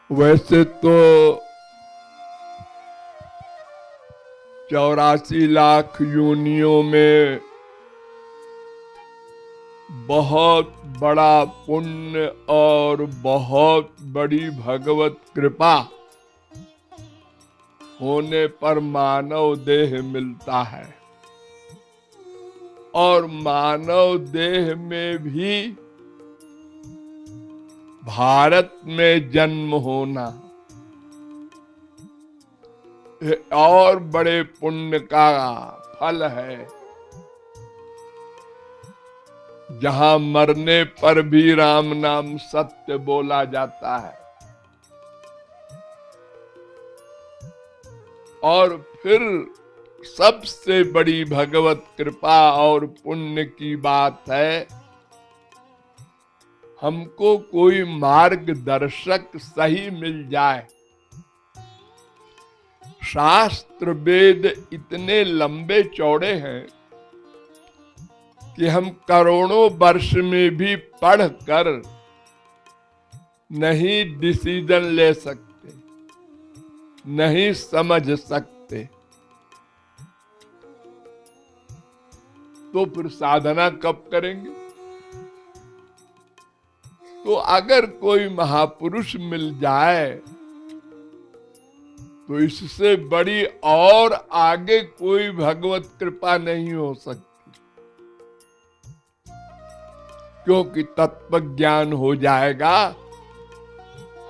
वैसे तो 84 लाख योनियों में बहुत बड़ा पुण्य और बहुत बड़ी भगवत कृपा होने पर मानव देह मिलता है, और मानव देह में भी भारत में जन्म होना और बड़े पुण्य का फल है, जहां मरने पर भी राम नाम सत्य बोला जाता है। और फिर सबसे बड़ी भगवत कृपा और पुण्य की बात है, हमको कोई मार्गदर्शक सही मिल जाए। शास्त्र वेद इतने लंबे चौड़े हैं कि हम करोड़ों वर्ष में भी पढ़कर नहीं डिसीजन ले सकते, नहीं समझ सकते। तो फिर साधना कब करेंगे? तो अगर कोई महापुरुष मिल जाए तो इससे बड़ी और आगे कोई भगवत कृपा नहीं हो सकती, क्योंकि तत्व ज्ञान हो जाएगा,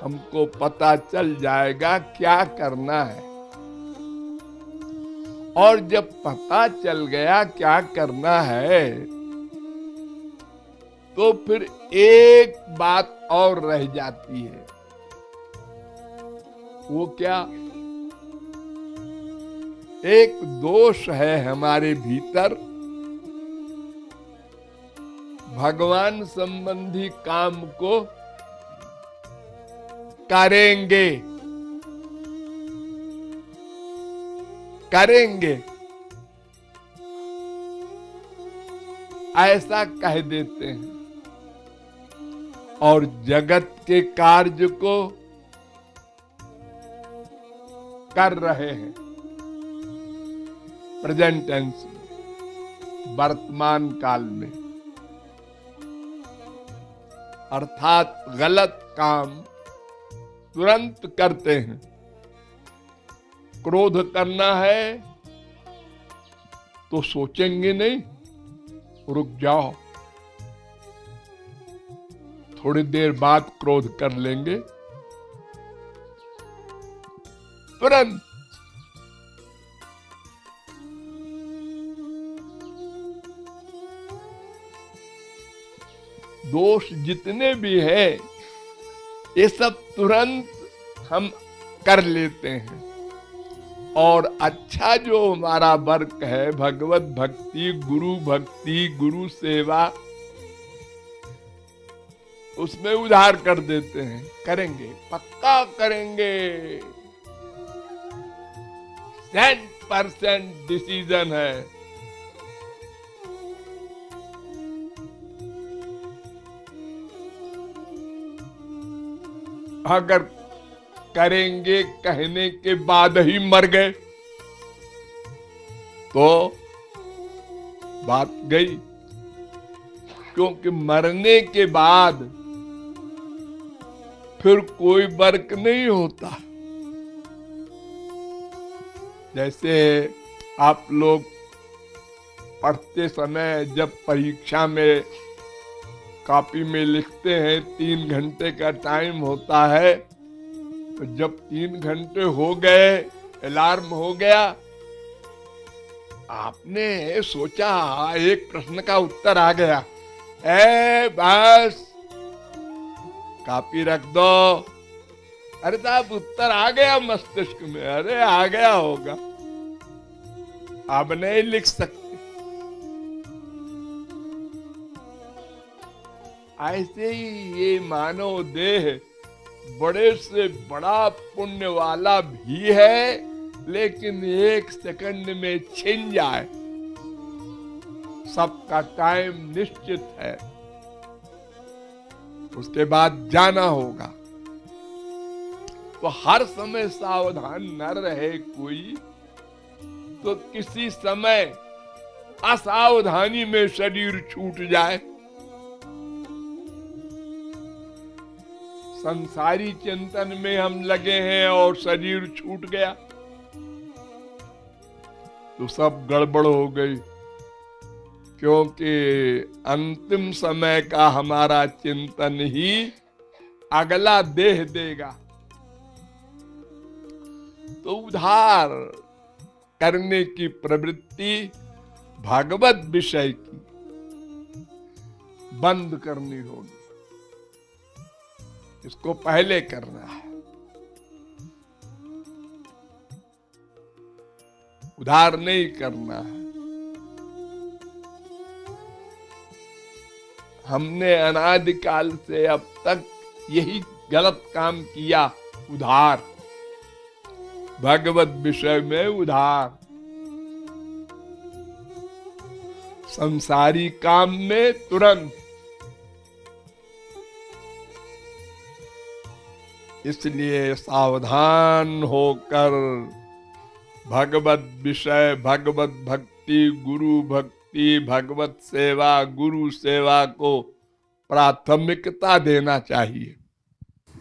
हमको पता चल जाएगा क्या करना है। और जब पता चल गया क्या करना है, तो फिर एक बात और रह जाती है। वो क्या? एक दोष है हमारे भीतर, भगवान संबंधी काम को करेंगे ऐसा कह देते हैं, और जगत के कार्य को कर रहे हैं। प्रेजेंट टेंस में, वर्तमान काल में, अर्थात गलत काम तुरंत करते हैं। क्रोध करना है तो सोचेंगे नहीं, रुक जाओ, थोड़ी देर बाद क्रोध कर लेंगे, तुरंत। दोष जितने भी है ये सब तुरंत हम कर लेते हैं। और अच्छा जो हमारा वर्क है, भगवत भक्ति, गुरु सेवा, उसमें उधार कर देते हैं। करेंगे, पक्का करेंगे, 100% डिसीजन है। अगर करेंगे कहने के बाद ही मर गए तो बात गई, क्योंकि मरने के बाद फिर कोई वर्क नहीं होता। जैसे आप लोग पढ़ते समय जब परीक्षा में कॉपी में लिखते हैं 3 घंटे का टाइम होता है, तो जब 3 घंटे हो गए, अलार्म हो गया, आपने सोचा एक प्रश्न का उत्तर आ गया, बस कॉपी रख दो। अरे साहब उत्तर आ गया मस्तिष्क में, अरे आ गया होगा, आप नहीं लिख सकते। ऐसे ही ये मानव देह बड़े से बड़ा पुण्य वाला भी है, लेकिन 1 सेकंड में छिन जाए। सबका टाइम निश्चित है, उसके बाद जाना होगा। तो हर समय सावधान न रहे कोई, तो किसी समय असावधानी में शरीर छूट जाए। संसारी चिंतन में हम लगे हैं और शरीर छूट गया तो सब गड़बड़ हो गई, क्योंकि अंतिम समय का हमारा चिंतन ही अगला देह देगा। तो उद्धार करने की प्रवृत्ति भागवत विषय की बंद करनी होगी, इसको पहले करना है। उधार नहीं करना है। हमने अनादिकाल से अब तक यही गलत काम किया, उधार, भगवत विषय में उधार, संसारी काम में तुरंत। इसलिए सावधान होकर भगवत विषय, भगवत भक्ति, गुरु भक्ति, भगवत सेवा, गुरु सेवा को प्राथमिकता देना चाहिए।